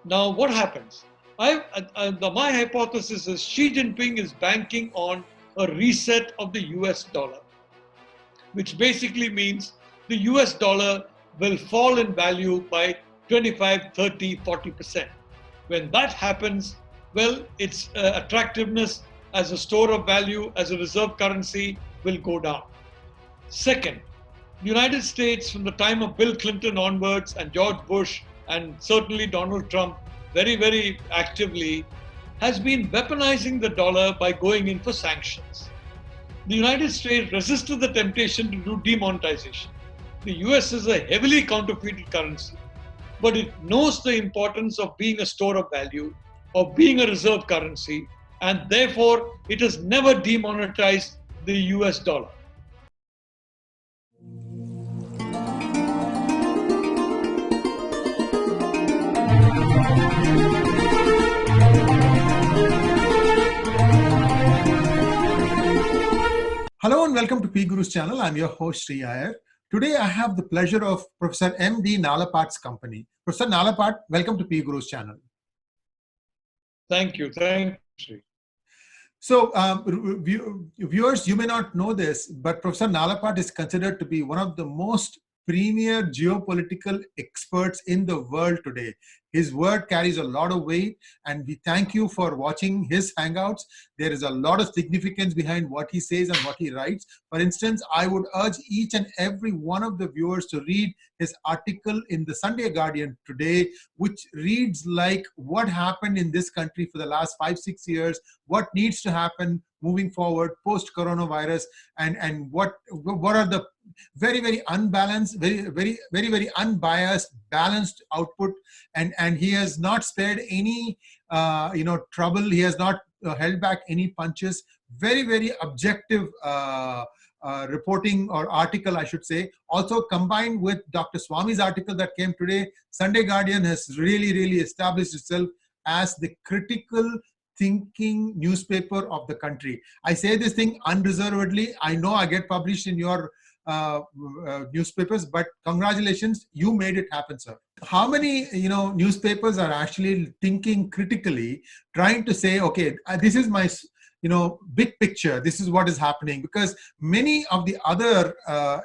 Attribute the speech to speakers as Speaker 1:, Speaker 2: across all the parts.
Speaker 1: Now, what happens? My hypothesis is Xi Jinping is banking on a reset of the US dollar, which basically means the US dollar will fall in value by 25, 30, 40%. When that happens, well, its attractiveness as a store of value, as a reserve currency, will go down. Second, the United States, from the time of Bill Clinton onwards and George Bush and certainly Donald Trump, very actively, has been weaponizing the dollar by going in for sanctions. The United States resisted the temptation to do demonetization. The US is a heavily counterfeited currency, but it knows the importance of being a store of value, of being a reserve currency, and therefore it has never demonetized the US dollar.
Speaker 2: Hello and welcome to PGurus channel. I'm your host Sri Iyer. Today I have the pleasure of Professor M D Nalapat's company. Professor Nalapat, welcome to PGurus channel.
Speaker 1: Thank you, Sri.
Speaker 2: So viewers, you may not know this, but Professor Nalapat is considered to be one of the most premier geopolitical experts in the world today. His word carries a lot of weight, and we thank you for watching his hangouts. There is a lot of significance behind what he says and what he writes. For instance, I would urge each and every one of the viewers to read his article in the Sunday Guardian today, which reads like what happened in this country for the last 5-6 years, what needs to happen moving forward post coronavirus, and what are the very unbalanced, very unbiased, balanced output, and he has not spared any trouble. He has not held back any punches. Very objective reporting or article, I should say. Also combined with Dr. Swami's article that came today, Sunday Guardian has really established itself as the critical thinking newspaper of the country. I say this thing unreservedly. I know I get published in your newspapers, but congratulations, you made it happen, sir. How many newspapers are actually thinking critically, trying to say, okay, this is my big picture, this is what is happening? Because many of the other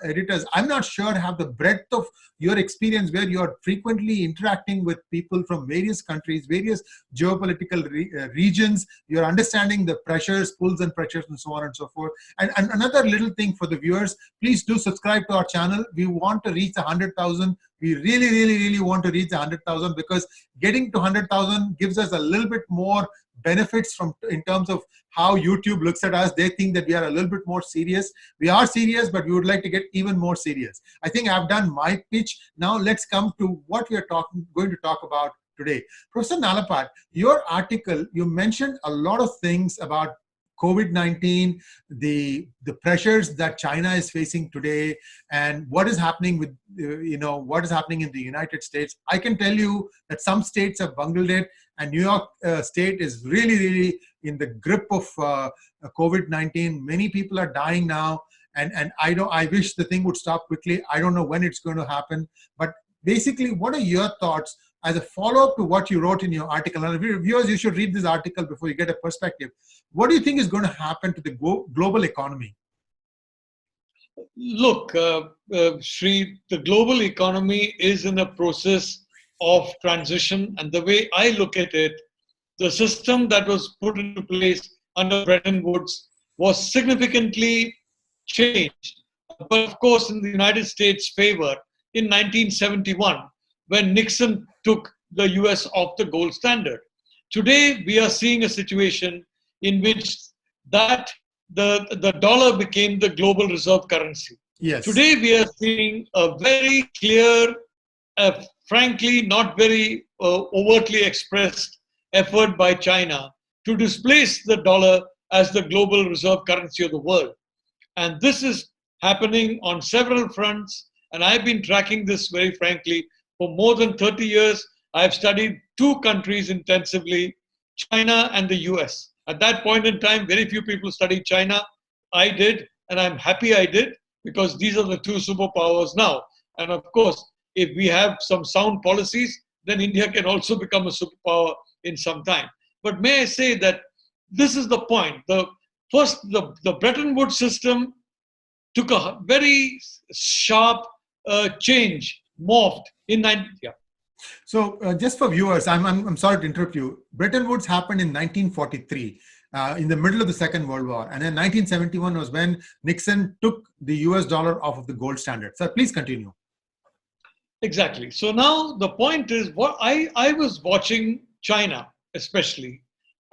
Speaker 2: editors, I'm not sure, have the breadth of your experience where you're frequently interacting with people from various countries, various geopolitical regions. You're understanding the pressures, pulls and pressures, and so on and so forth. And another little thing for the viewers, please do subscribe to our channel. We want to reach 100,000. We really want to reach 100,000, because getting to 100,000 gives us a little bit more benefits in terms of how YouTube looks at us. They think that we are a little bit more serious. We are serious, but we would like to get even more serious. I think I've done my pitch. Now let's come to what we are going to talk about today. Professor Nalapat, your article, you mentioned a lot of things about COVID-19, the pressures that China is facing today, and what is happening with what is happening in the United States. I can tell you that some states have bungled it, and New York State is really in the grip of COVID-19. Many people are dying now, and I wish the thing would stop quickly. I don't know when it's going to happen, but basically, what are your thoughts as a follow-up to what you wrote in your article? And viewers, you should read this article before you get a perspective. What do you think is going to happen to the global economy?
Speaker 1: Look, Sri, the global economy is in a process of transition. And the way I look at it, the system that was put into place under Bretton Woods was significantly changed. But of course, in the United States' favor in 1971, when Nixon took the US off the gold standard. Today, we are seeing a situation in which the dollar became the global reserve currency.
Speaker 2: Yes.
Speaker 1: Today, we are seeing a very clear, frankly, not very overtly expressed effort by China to displace the dollar as the global reserve currency of the world. And this is happening on several fronts. And I've been tracking this very frankly for more than 30 years. I've studied two countries intensively, China and the US. At that point in time, very few people studied China. I did, and I'm happy I did, because these are the two superpowers now. And of course, if we have some sound policies, then India can also become a superpower in some time. But may I say that this is the point. The Bretton Woods system took a very sharp change, morphed in 90. Yeah.
Speaker 2: So just for viewers, I'm sorry to interrupt you. Bretton Woods happened in 1943, in the middle of the Second World War. And then 1971 was when Nixon took the US dollar off of the gold standard. So please continue.
Speaker 1: Exactly. So now the point is, what I was watching China especially,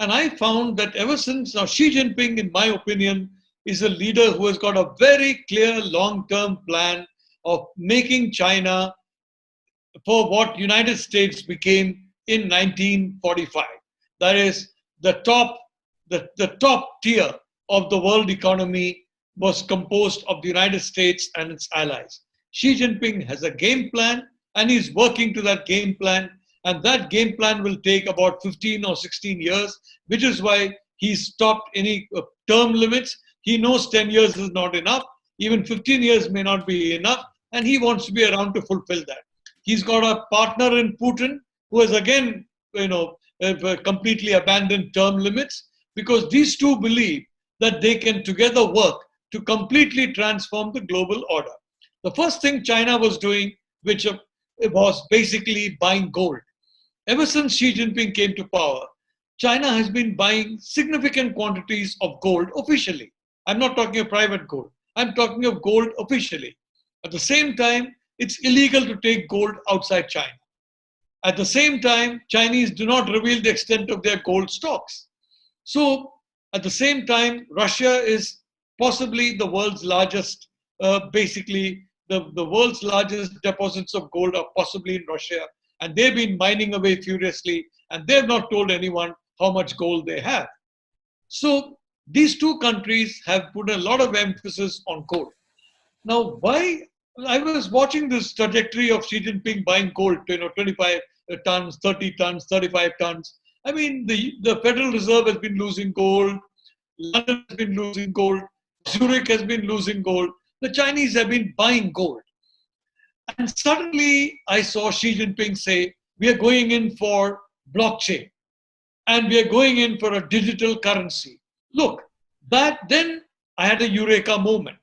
Speaker 1: and I found that ever since now Xi Jinping, in my opinion, is a leader who has got a very clear long-term plan of making China for what United States became in 1945. That is, the top tier of the world economy was composed of the United States and its allies. Xi Jinping has a game plan and he's working to that game plan. And that game plan will take about 15 or 16 years, which is why he's stopped any term limits. He knows 10 years is not enough. Even 15 years may not be enough. And he wants to be around to fulfill that. He's got a partner in Putin who has again, completely abandoned term limits, because these two believe that they can together work to completely transform the global order. The first thing China was doing, which was basically buying gold. Ever since Xi Jinping came to power, China has been buying significant quantities of gold officially. I'm not talking of private gold. I'm talking of gold officially. At the same time, it's illegal to take gold outside China. At the same time, Chinese do not reveal the extent of their gold stocks. So, at the same time, Russia is possibly the world's largest, the world's largest deposits of gold are possibly in Russia. And they've been mining away furiously, and they've not told anyone how much gold they have. So, these two countries have put a lot of emphasis on gold. Now, why? I was watching this trajectory of Xi Jinping buying gold, 25 tons, 30 tons, 35 tons. I mean, the Federal Reserve has been losing gold, London has been losing gold, Zurich has been losing gold. The Chinese have been buying gold. And suddenly I saw Xi Jinping say, we are going in for blockchain and we are going in for a digital currency. Look, then I had a eureka moment.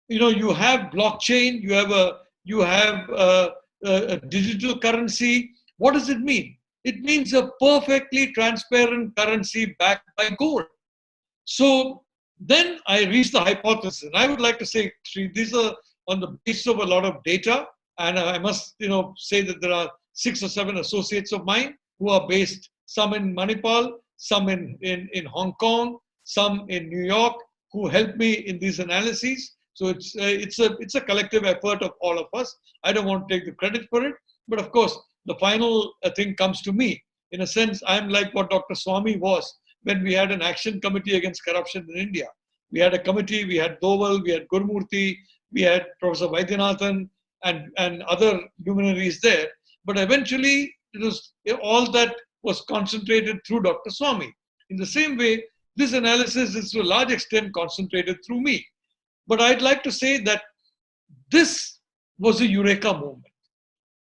Speaker 1: You have blockchain, you have a digital currency. What does it mean? It means a perfectly transparent currency backed by gold. So then I reached the hypothesis, and I would like to say, Sri, these are on the basis of a lot of data, and I must say that there are 6 or 7 associates of mine who are based, some in Manipal, some in Hong Kong, some in New York, who helped me in these analyses. So it's a collective effort of all of us. I don't want to take the credit for it, but of course the final thing comes to me. In a sense, I'm like what Dr. Swami was when we had an action committee against corruption in India. We had a committee, we had Doval, we had Gurmurthy, we had Professor Vaidyanathan and other luminaries there. But eventually, it was all that was concentrated through Dr. Swami. In the same way, this analysis is to a large extent concentrated through me. But I'd like to say that this was a eureka moment.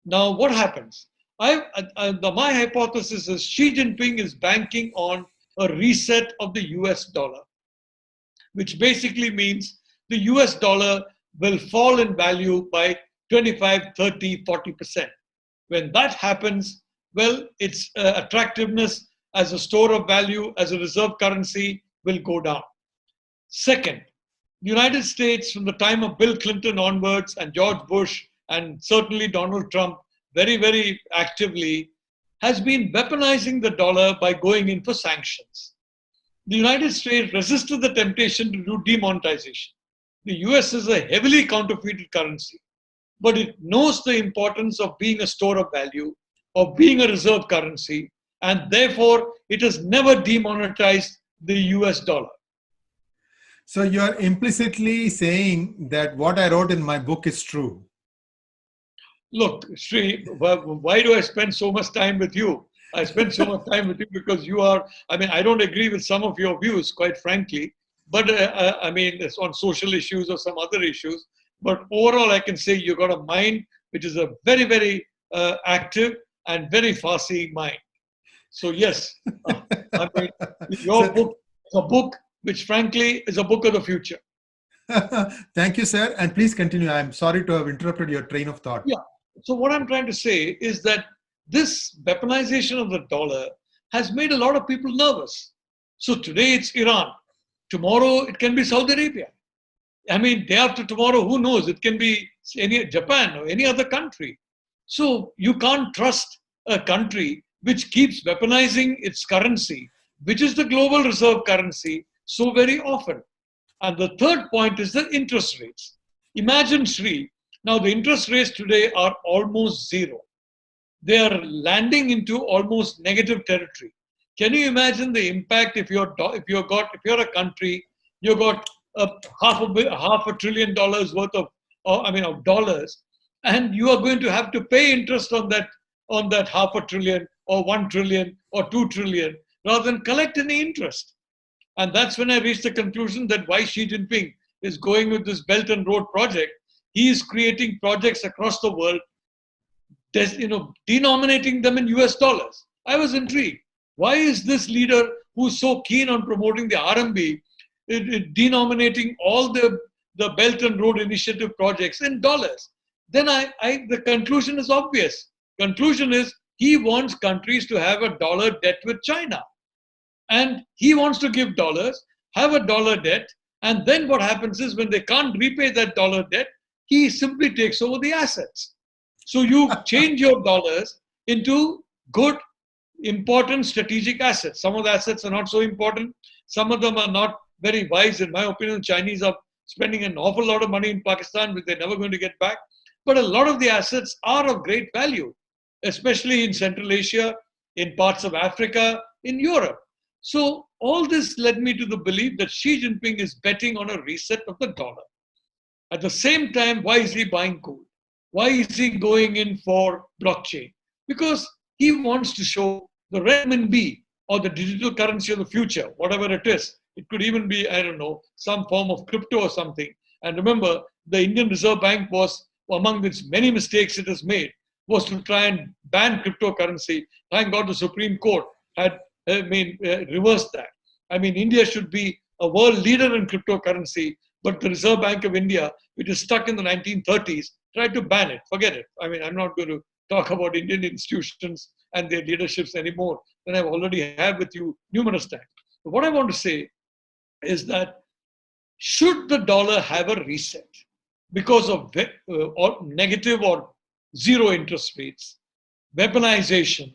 Speaker 1: Now, what happens? My hypothesis is Xi Jinping is banking on a reset of the US dollar, which basically means the US dollar will fall in value by 25, 30, 40%. When that happens, well, its attractiveness as a store of value, as a reserve currency, will go down. Second, the United States, from the time of Bill Clinton onwards, and George Bush, and certainly Donald Trump, very, very actively, has been weaponizing the dollar by going in for sanctions. The United States resisted the temptation to do demonetization. The US is a heavily counterfeited currency, but it knows the importance of being a store of value, of being a reserve currency, and therefore it has never demonetized the US dollar.
Speaker 2: So you're implicitly saying that what I wrote in my book is true.
Speaker 1: Look, Sri, why do I spend so much time with you? I spend so much time with you because you are, I don't agree with some of your views, quite frankly, but it's on social issues or some other issues. But overall, I can say you've got a mind which is a very, very active, and very far-seeing mind. So yes, I mean, your
Speaker 2: So,
Speaker 1: book is a book which frankly is a book of the future.
Speaker 2: thank you, sir. And please continue. I'm sorry to have interrupted your train of thought.
Speaker 1: Yeah. So what I'm trying to say is that this weaponization of the dollar has made a lot of people nervous. So today it's Iran. Tomorrow it can be Saudi Arabia. I mean, day after tomorrow, who knows? It can be any Japan or any other country. So you can't trust a country which keeps weaponizing its currency, which is the global reserve currency, so very often. And the third point is the interest rates. Imagine, Sri, now the interest rates today are almost zero. They are landing into almost negative territory. Can you imagine the impact if you're a country, you got half a trillion dollars worth of of dollars, and you are going to have to pay interest on that half a trillion or 1 trillion or 2 trillion rather than collect any interest. And that's when I reached the conclusion that why Xi Jinping is going with this Belt and Road project. He is creating projects across the world, denominating them in US dollars. I was intrigued. Why is this leader who's so keen on promoting the RMB denominating all the Belt and Road Initiative projects in dollars? Then the conclusion is obvious. Conclusion is he wants countries to have a dollar debt with China. And he wants to give dollars, have a dollar debt, and then what happens is when they can't repay that dollar debt, he simply takes over the assets. So you change your dollars into good, important strategic assets. Some of the assets are not so important. Some of them are not very wise. In my opinion, Chinese are spending an awful lot of money in Pakistan, which they're never going to get back. But a lot of the assets are of great value, especially in Central Asia, in parts of Africa, in Europe. So all this led me to the belief that Xi Jinping is betting on a reset of the dollar. At the same time, why is he buying gold? Why is he going in for blockchain? Because he wants to show the renminbi or the digital currency of the future, whatever it is. It could even be, I don't know, some form of crypto or something. And remember, the Indian Reserve Bank was, among its many mistakes it has made, was to try and ban cryptocurrency. Thank God the Supreme Court had reversed that. I mean, India should be a world leader in cryptocurrency, but the Reserve Bank of India, which is stuck in the 1930s, tried to ban it. Forget it. I mean, I'm not going to talk about Indian institutions and their leaderships anymore than I've already had with you numerous times. But what I want to say is that should the dollar have a reset because of or negative or zero interest rates, weaponization,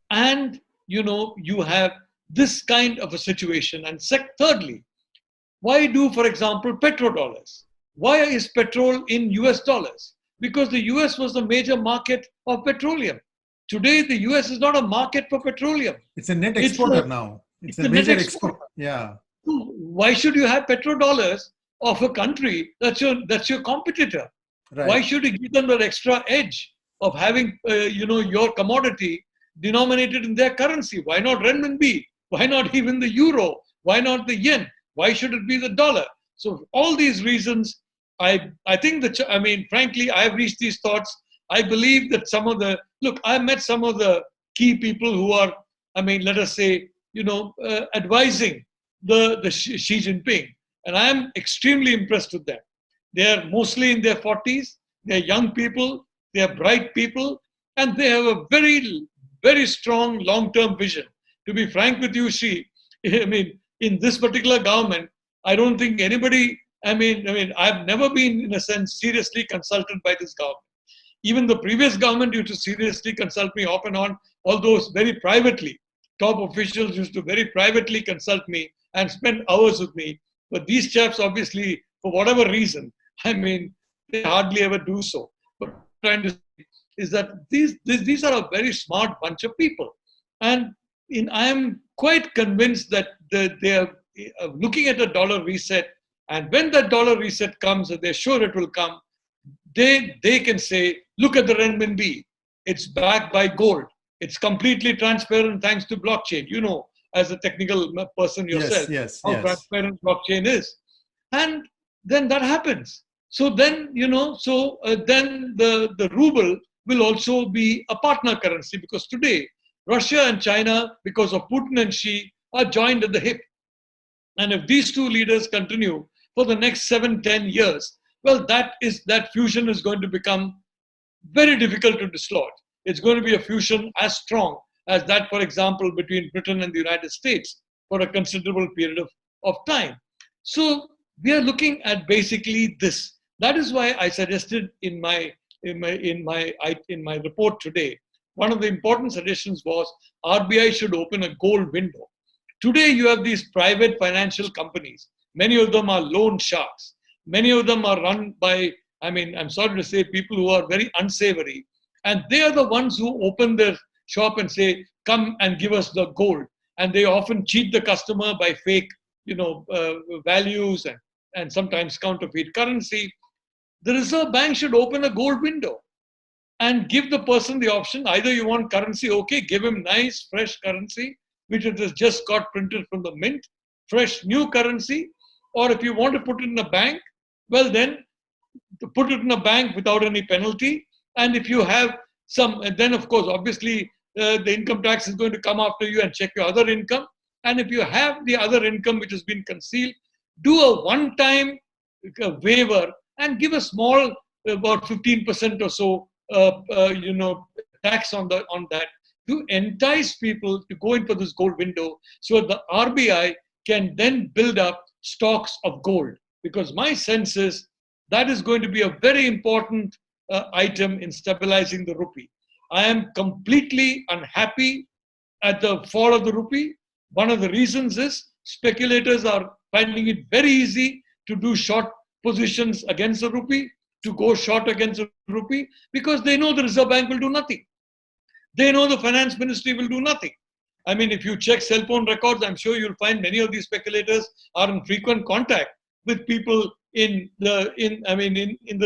Speaker 1: and you have this kind of a situation. And thirdly, why do, for example, petrodollars? Why is petrol in US dollars? Because the US was the major market of petroleum. Today, the US is not a market for petroleum.
Speaker 2: It's a net exporter now. It's a major export. Yeah.
Speaker 1: Why should you have petrodollars of a country that's your competitor? Right. Why should you give them that extra edge of having your commodity denominated in their currency? Why not renminbi? Why not even the euro? Why not the yen? Why should it be the dollar? So all these reasons, I think frankly, I've reached these thoughts. I believe that I met some of the key people who are, let us say, advising the Xi Jinping. And I am extremely impressed with them. They are mostly in their 40s. They're young people. They're bright people. And they have a very, very strong long-term vision. To be frank with you, Xi, in this particular government, I don't think anybody, I've never been, in a sense, seriously consulted by this government. Even the previous government used to seriously consult me off and on, although very privately. Top officials used to very privately consult me and spend hours with me. But these chaps, obviously, for whatever reason, they hardly ever do so. But what I'm trying to say is that these are a very smart bunch of people. And I am quite convinced that they are looking at a dollar reset. And when that dollar reset comes, and they're sure it will come, they can say, look at the renminbi. It's backed by gold. It's completely transparent thanks to blockchain. You know, as a technical person yourself, how transparent blockchain is. And then that happens. So then, then the ruble will also be a partner currency, because today Russia and China, because of Putin and Xi, are joined at the hip. And if these two leaders continue for the next 7-10 years, well, that fusion is going to become very difficult to dislodge. It's going to be a fusion as strong as that, for example, between Britain and the United States for a considerable period of time. So we are looking at basically this. That is why I suggested in my report today, one of the important suggestions was RBI should open a gold window. Today you have these private financial companies. Many of them are loan sharks. Many of them are run by, I'm sorry to say, people who are very unsavory. And they are the ones who open their shop and say, come and give us the gold. And they often cheat the customer by fake, values and sometimes counterfeit currency. The Reserve Bank should open a gold window and give the person the option. Either you want currency, okay, give him nice, fresh currency, which it has just got printed from the mint, fresh new currency. Or if you want to put it in a bank, well then, to put it in a bank without any penalty. And if you have some, and then of course, obviously, the income tax is going to come after you and check your other income. And if you have the other income which has been concealed, do a one-time waiver and give a small, about 15% or so, tax on that, to entice people to go in for this gold window, so the RBI can then build up stocks of gold. Because my sense is that is going to be a very important item in stabilizing the rupee. I am completely unhappy at the fall of the rupee. One of the reasons is speculators are finding it very easy to do short positions against the rupee, to go short against the rupee, because they know the Reserve Bank will do nothing. They know the finance ministry will do nothing. If you check cell phone records, I'm sure you'll find many of these speculators are in frequent contact with people in the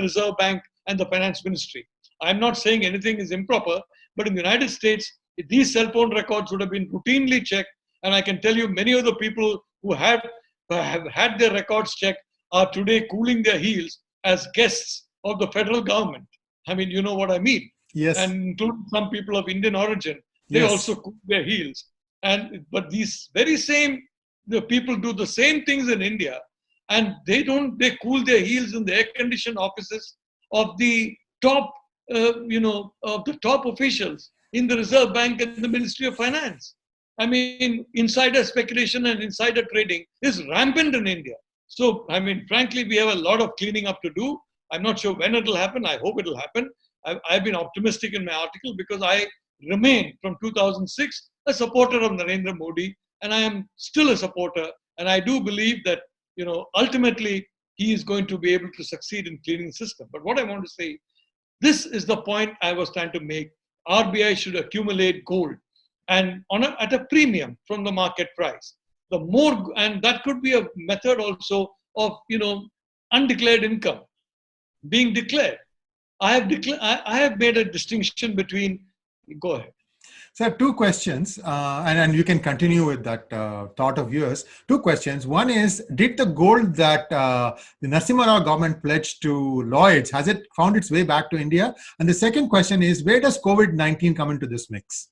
Speaker 1: Reserve Bank and the finance ministry. I'm not saying anything is improper, but in the United States, these cell phone records would have been routinely checked. And I can tell you many of the people who have had their records checked are today cooling their heels as guests of the federal government. You know what I mean?
Speaker 2: Yes.
Speaker 1: And including some people of Indian origin, they also cool their heels. But these very same people do the same things in India, and they cool their heels in the air-conditioned offices of the top, of the top officials in the Reserve Bank and the Ministry of Finance. Insider speculation and insider trading is rampant in India. So, frankly, we have a lot of cleaning up to do. I'm not sure when it will happen. I hope it will happen. I've been optimistic in my article because I remain from 2006 a supporter of Narendra Modi, and I am still a supporter. And I do believe that, ultimately he is going to be able to succeed in cleaning the system. But what I want to say, this is the point I was trying to make. RBI should accumulate gold and at a premium from the market price. The more, and that could be a method also of, undeclared income being declared. I have made a distinction between, go ahead.
Speaker 2: So I have two questions, and you can continue with that thought of yours. Two questions. One is, did the gold that the Narasimha Rao government pledged to Lloyds, has it found its way back to India? And the second question is, where does COVID-19 come into this mix?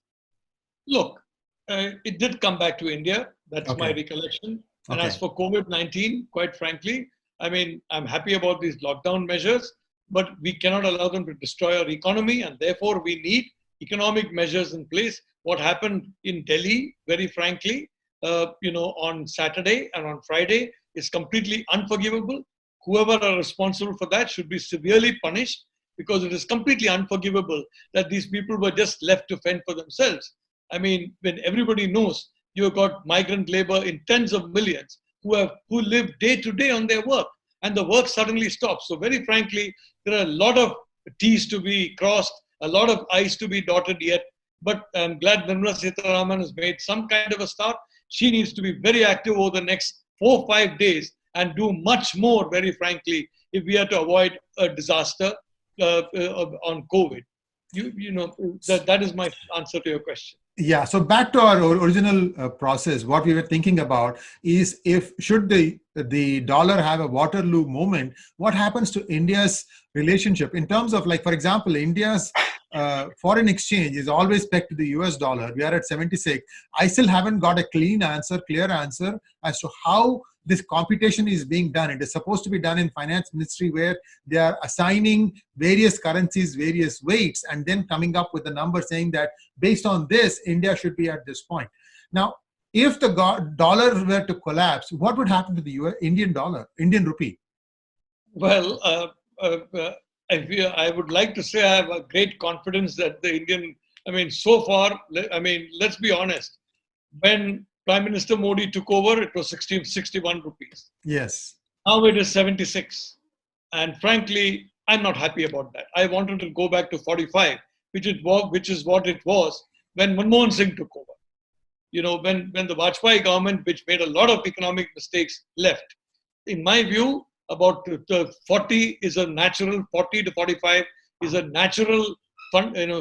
Speaker 1: Look, it did come back to India. That's my recollection. And as for COVID-19, quite frankly, I'm happy about these lockdown measures, but we cannot allow them to destroy our economy, and therefore we need economic measures in place. What happened in Delhi, very frankly, on Saturday and on Friday is completely unforgivable. Whoever are responsible for that should be severely punished, because it is completely unforgivable that these people were just left to fend for themselves. When everybody knows you've got migrant labor in tens of millions who live day to day on their work, and the work suddenly stops. So very frankly, there are a lot of T's to be crossed, a lot of I's to be dotted yet. But I'm glad Nirmala Sitharaman has made some kind of a start. She needs to be very active over the next 4 or 5 days and do much more, very frankly, if we are to avoid a disaster on COVID. That is my answer to your question.
Speaker 2: Yeah, so back to our original process, what we were thinking about is, should the dollar have a Waterloo moment, what happens to India's relationship in terms of, like, for example, India's foreign exchange is always pegged to the US dollar. We are at 76. I still haven't got a clear answer as to how this computation is being done. It is supposed to be done in finance ministry, where they are assigning various currencies various weights and then coming up with a number saying that based on this, India should be at this point. Now, if the dollar were to collapse, what would happen to the Indian dollar, Indian rupee?
Speaker 1: Well, I would like to say I have a great confidence that the Indian, so far, let's be honest. When Prime Minister Modi took over, it was 61 rupees.
Speaker 2: Yes.
Speaker 1: Now it is 76. And frankly, I'm not happy about that. I wanted to go back to 45, which is what it was when Manmohan Singh took over. When the Vajpayee government, which made a lot of economic mistakes, left. In my view, about the 40 is a natural, 40 to 45 is a natural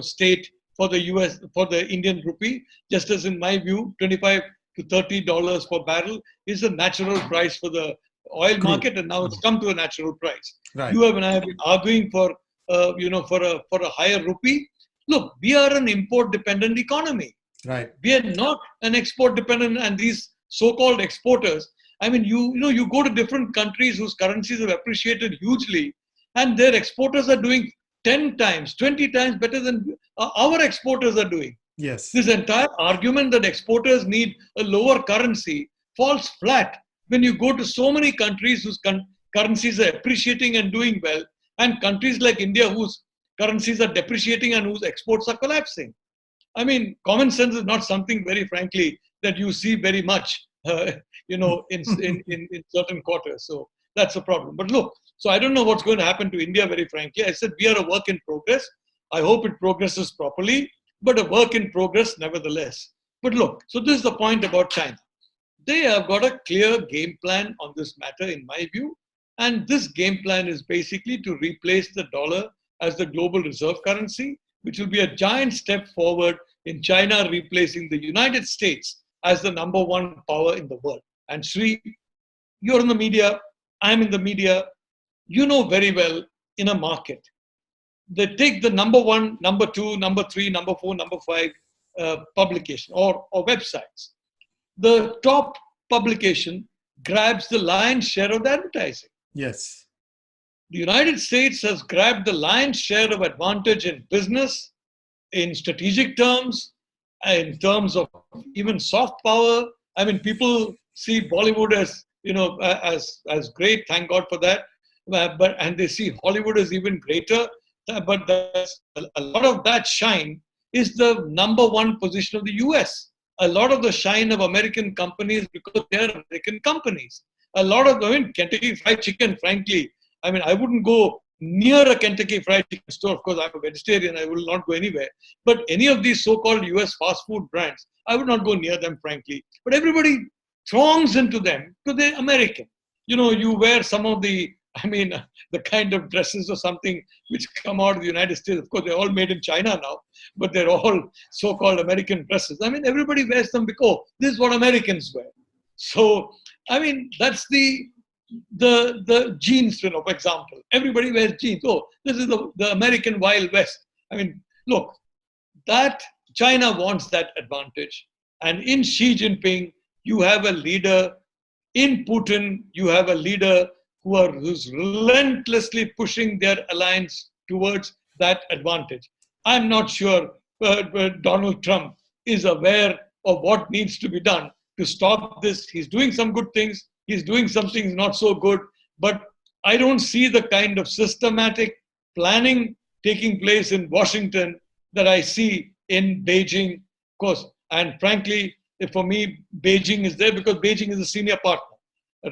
Speaker 1: state for the Indian rupee, just as in my view, 25 to $30 per barrel is a natural price for the oil market, and now it's come to a natural price.
Speaker 2: Right.
Speaker 1: You and I have been arguing for a higher rupee. Look, we are an import-dependent economy.
Speaker 2: Right.
Speaker 1: We are not an export-dependent, and these so-called exporters. You go to different countries whose currencies have appreciated hugely, and their exporters are doing 10 times, 20 times better than our exporters are doing.
Speaker 2: Yes.
Speaker 1: This entire argument that exporters need a lower currency falls flat when you go to so many countries whose currencies are appreciating and doing well, and countries like India whose currencies are depreciating and whose exports are collapsing. Common sense is not something, very frankly, that you see very much, in certain quarters. So that's a problem. But look, so I don't know what's going to happen to India, very frankly. I said we are a work in progress. I hope it progresses properly, but a work in progress nevertheless. But look, so this is the point about China. They have got a clear game plan on this matter, in my view. And this game plan is basically to replace the dollar as the global reserve currency, which will be a giant step forward in China replacing the United States as the number one power in the world. And Sri, you're in the media, I'm in the media. You know very well, in a market, they take the number one, number two, number three, number four, number five publication or websites. The top publication grabs the lion's share of the advertising.
Speaker 2: Yes.
Speaker 1: The United States has grabbed the lion's share of advantage in business, in strategic terms, in terms of even soft power. People see Bollywood as great. Thank God for that. And they see Hollywood as even greater. But a lot of that shine is the number one position of the US. A lot of the shine of American companies, because they are American companies. A lot of Kentucky Fried Chicken, frankly, I wouldn't go near a Kentucky Fried Chicken store. Of course, I'm a vegetarian. I will not go anywhere. But any of these so-called US fast food brands, I would not go near them, frankly. But everybody throngs into them because they're American. You wear some of the kind of dresses or something which come out of the United States. Of course, they're all made in China now, but they're all so-called American dresses. Everybody wears them because this is what Americans wear. So, that's the jeans, for example. Everybody wears jeans. Oh, this is the American Wild West. Look, that China wants that advantage. And in Xi Jinping, you have a leader. In Putin, you have a leader who's relentlessly pushing their alliance towards that advantage. I'm not sure Donald Trump is aware of what needs to be done to stop this. He's doing some good things. He's doing some things not so good. But I don't see the kind of systematic planning taking place in Washington that I see in Beijing, of course. And frankly, for me, Beijing is there because Beijing is a senior partner.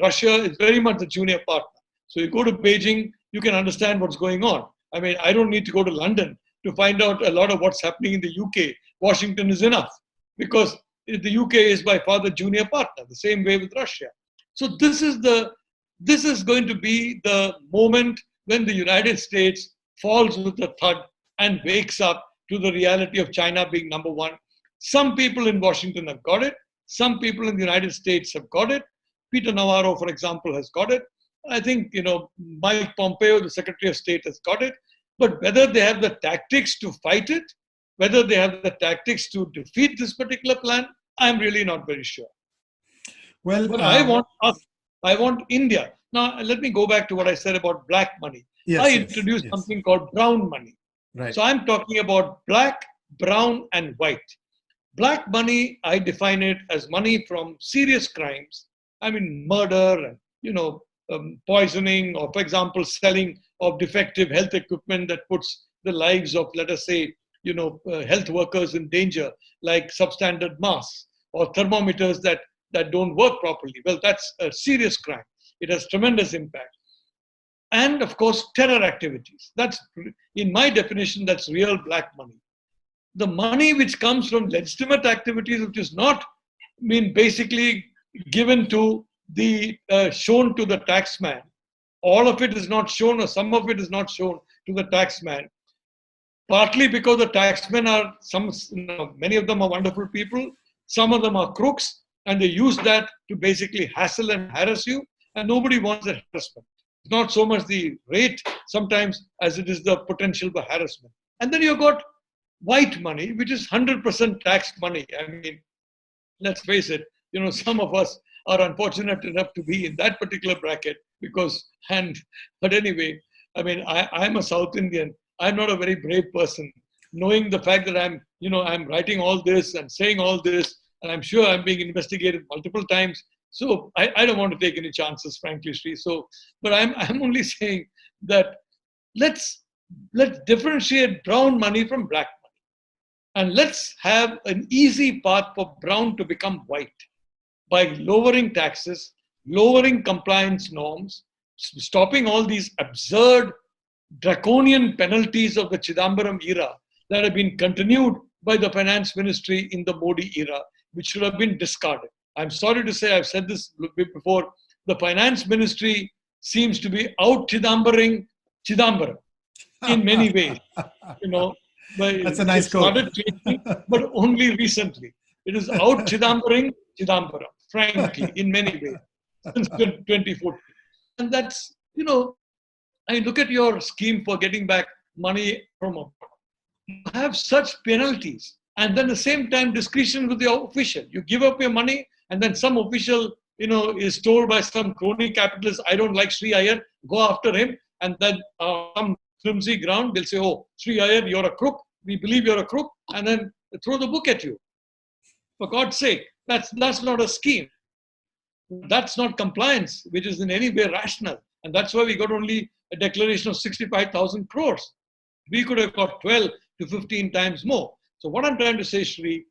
Speaker 1: Russia is very much the junior partner. So you go to Beijing, you can understand what's going on. I don't need to go to London to find out a lot of what's happening in the UK. Washington is enough because the UK is by far the junior partner, the same way with Russia. So this is going to be the moment when the United States falls with a thud and wakes up to the reality of China being number one. Some people in Washington have got it. Some people in the United States have got it. Peter Navarro, for example, has got it. I think, Mike Pompeo, the Secretary of State, has got it. But whether they have the tactics to fight it, whether they have the tactics to defeat this particular plan, I'm really not very sure.
Speaker 2: Well,
Speaker 1: But I want India. Now, let me go back to what I said about black money. I
Speaker 2: yes, yes,
Speaker 1: introduced
Speaker 2: yes.
Speaker 1: something called brown money.
Speaker 2: Right.
Speaker 1: So I'm talking about black, brown, and white. Black money, I define it as money from serious crimes. I mean, murder and, poisoning, or, for example, selling of defective health equipment that puts the lives of, let us say, health workers in danger, like substandard masks or thermometers that don't work properly. Well, that's a serious crime. It has tremendous impact. And of course, terror activities. That's, in my definition, that's real black money. The money which comes from legitimate activities, which is not basically given to the shown to the taxman. All of it is not shown, or some of it is not shown to the taxman. Partly because the taxmen are many of them are wonderful people. Some of them are crooks, and they use that to basically hassle and harass you. And nobody wants that harassment. It's not so much the rate sometimes as it is the potential for harassment. And then you've got white money, which is 100% taxed money. I mean, let's face it, some of us are unfortunate enough to be in that particular bracket but anyway, I mean, I'm a South Indian. I'm not a very brave person. Knowing the fact that I'm writing all this and saying all this, and I'm sure I'm being investigated multiple times. So I don't want to take any chances, frankly, Sri. But I'm only saying that let's differentiate brown money from black money. And let's have an easy path for brown to become white by lowering taxes, lowering compliance norms, stopping all these absurd draconian penalties of the Chidambaram era that have been continued by the finance ministry in the Modi era, which should have been discarded. I'm sorry to say, I've said this before, the finance ministry seems to be out Chidambaram in many ways.
Speaker 2: That's a nice quote.
Speaker 1: Started changing, but only recently. It is out Chidambaram, frankly, in many ways, since 2014. And that's, I look at your scheme for getting back money from abroad. You have such penalties, and then at the same time discretion with the official. You give up your money, and then some official, is told by some crony capitalist, I don't like Sri Iyer, go after him, and then some flimsy ground, they'll say, oh, Sri Iyer, you're a crook, we believe you're a crook, and then throw the book at you. For God's sake, that's not a scheme. That's not compliance, which is in any way rational. And that's why we got only a declaration of 65,000 crores. We could have got 12 to 15 times more. So what I'm trying to say, Sri,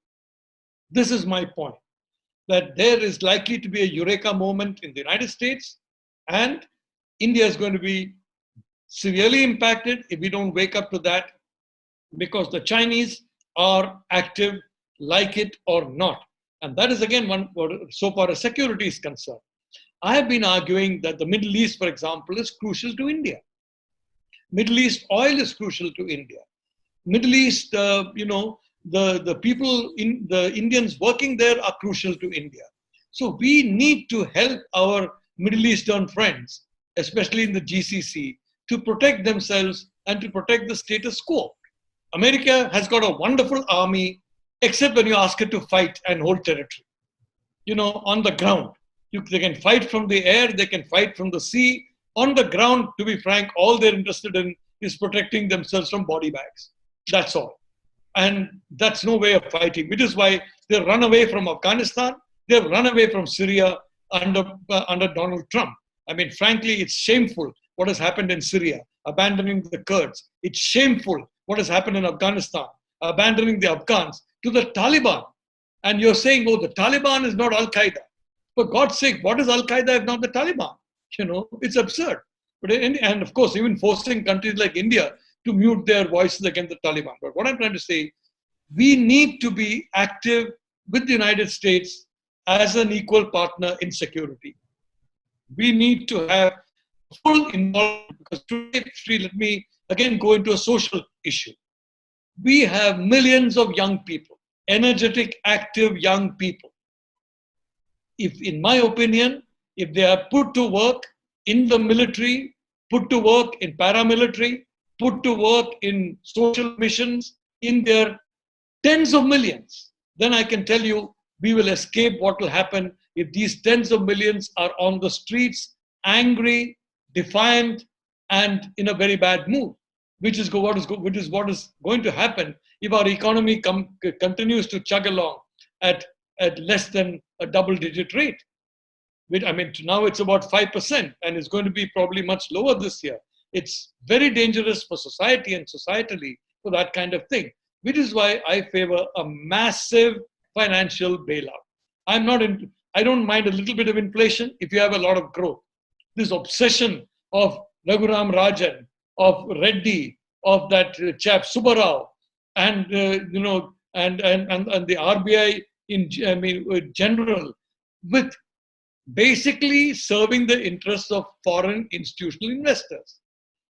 Speaker 1: this is my point, that there is likely to be a eureka moment in the United States, and India is going to be severely impacted if we don't wake up to that, because the Chinese are active, like it or not. And that is again one, so far as security is concerned. I have been arguing that the Middle East, for example, is crucial to India. Middle East oil is crucial to India. Middle East, the people, the Indians working there are crucial to India. So we need to help our Middle Eastern friends, especially in the GCC, to protect themselves and to protect the status quo. America has got a wonderful army, except when you ask it to fight and hold territory, on the ground. They can fight from the air, they can fight from the sea. On the ground, to be frank, all they're interested in is protecting themselves from body bags. That's all. And that's no way of fighting, which is why they run away from Afghanistan, they've run away from Syria under Donald Trump. I mean, frankly, it's shameful what has happened in Syria, abandoning the Kurds. It's shameful what has happened in Afghanistan, abandoning the Afghans to the Taliban. And you're saying, oh, the Taliban is not Al-Qaeda. For God's sake, what is Al-Qaeda if not the Taliban? It's absurd. And of course, even forcing countries like India to mute their voices against the Taliban. But what I'm trying to say, we need to be active with the United States as an equal partner in security. We need to have full involvement, because today, let me again go into a social issue. We have millions of young people, energetic, active young people. If, in my opinion, if they are put to work in the military, put to work in paramilitary, put to work in social missions in their tens of millions, then I can tell you we will escape what will happen if these tens of millions are on the streets, angry, defiant, and in a very bad mood, which is what is going to happen if our economy continues to chug along at less than a double-digit rate. I mean, now it's about 5%, and it's going to be probably much lower this year. It's very dangerous for society and societally for that kind of thing, which is why I favor a massive financial bailout. I don't mind a little bit of inflation if you have a lot of growth. This obsession of Raghuram Rajan, of Reddy, of that chap Subbarao, and and the RBI in general, with basically serving the interests of foreign institutional investors.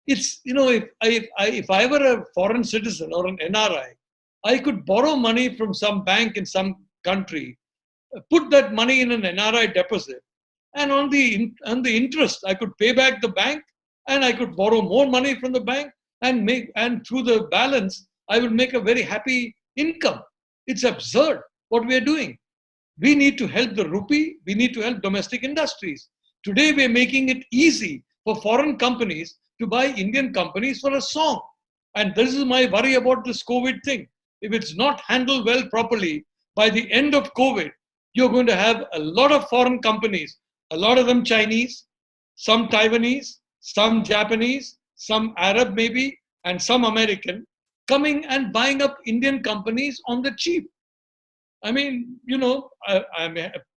Speaker 1: It's, if I were a foreign citizen or an NRI, I could borrow money from some bank in some country, put that money in an NRI deposit, and on the interest, I could pay back the bank, and I could borrow more money from the bank, and through the balance, I would make a very happy income. It's absurd what we are doing. We need to help the rupee. We need to help domestic industries. Today, we're making it easy for foreign companies to buy Indian companies for a song. And this is my worry about this COVID thing. If it's not handled well properly, by the end of COVID, you're going to have a lot of foreign companies, a lot of them Chinese, some Taiwanese, some Japanese, some Arab maybe, and some American, coming and buying up Indian companies on the cheap. I mean,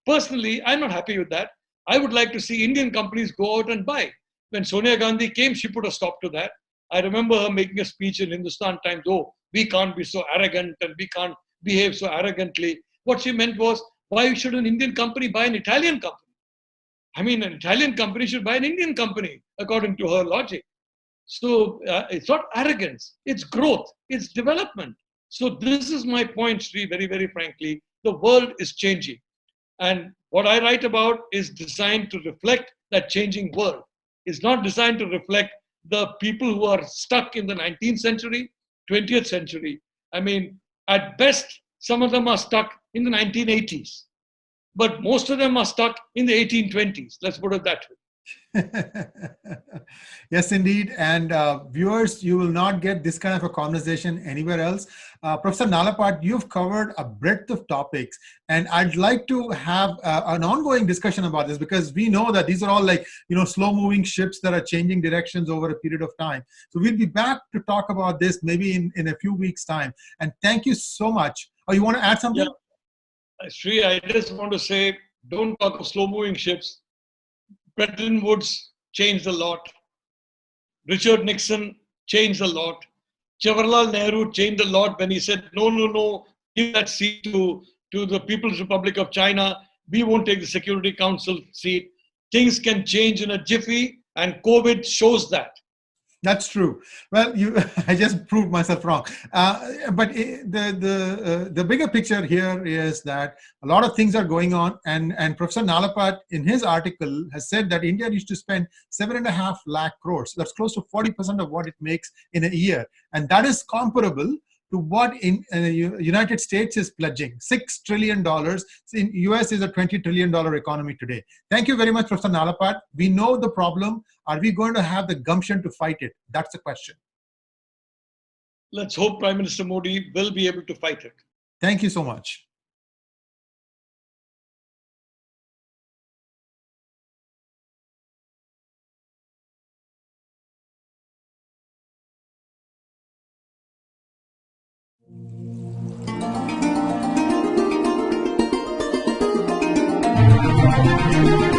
Speaker 1: personally, I'm not happy with that. I would like to see Indian companies go out and buy. When Sonia Gandhi came, she put a stop to that. I remember her making a speech in Hindustan Times, oh, we can't be so arrogant and we can't behave so arrogantly. What she meant was, why should an Indian company buy an Italian company? I mean, an Italian company should buy an Indian company, according to her logic. So it's not arrogance, it's growth, it's development. So this is my point, Sri, very, very frankly. The world is changing. And what I write about is designed to reflect that changing world. It's not designed to reflect the people who are stuck in the 19th century, 20th century. I mean, at best, some of them are stuck in the 1980s. But most of them are stuck in the 1820s. Let's put it that way.
Speaker 2: Yes, indeed. And viewers, you will not get this kind of a conversation anywhere else. Professor Nalapat, you've covered a breadth of topics, and I'd like to have an ongoing discussion about this, because we know that these are all like, slow-moving ships that are changing directions over a period of time. So we'll be back to talk about this maybe in a few weeks' time. And thank you so much. Oh, you want to add something?
Speaker 1: Yeah. Sri, I just want to say, don't talk of slow-moving ships. Bretton Woods changed a lot. Richard Nixon changed a lot. Jawaharlal Nehru changed a lot when he said, no, give that seat to the People's Republic of China. We won't take the Security Council seat. Things can change in a jiffy, and COVID shows that.
Speaker 2: That's true. Well, I just proved myself wrong. But the bigger picture here is that a lot of things are going on, and Professor Nalapat in his article has said that India needs to spend 7.5 lakh crores. That's close to 40% of what it makes in a year, and that is comparable to what in the United States is pledging, $6 trillion. In US is a $20 trillion economy today. Thank you very much, Professor Nalapat. We know the problem. Are we going to have the gumption to fight it? That's the question.
Speaker 1: Let's hope Prime Minister Modi will be able to fight it.
Speaker 2: Thank you so much. Thank you.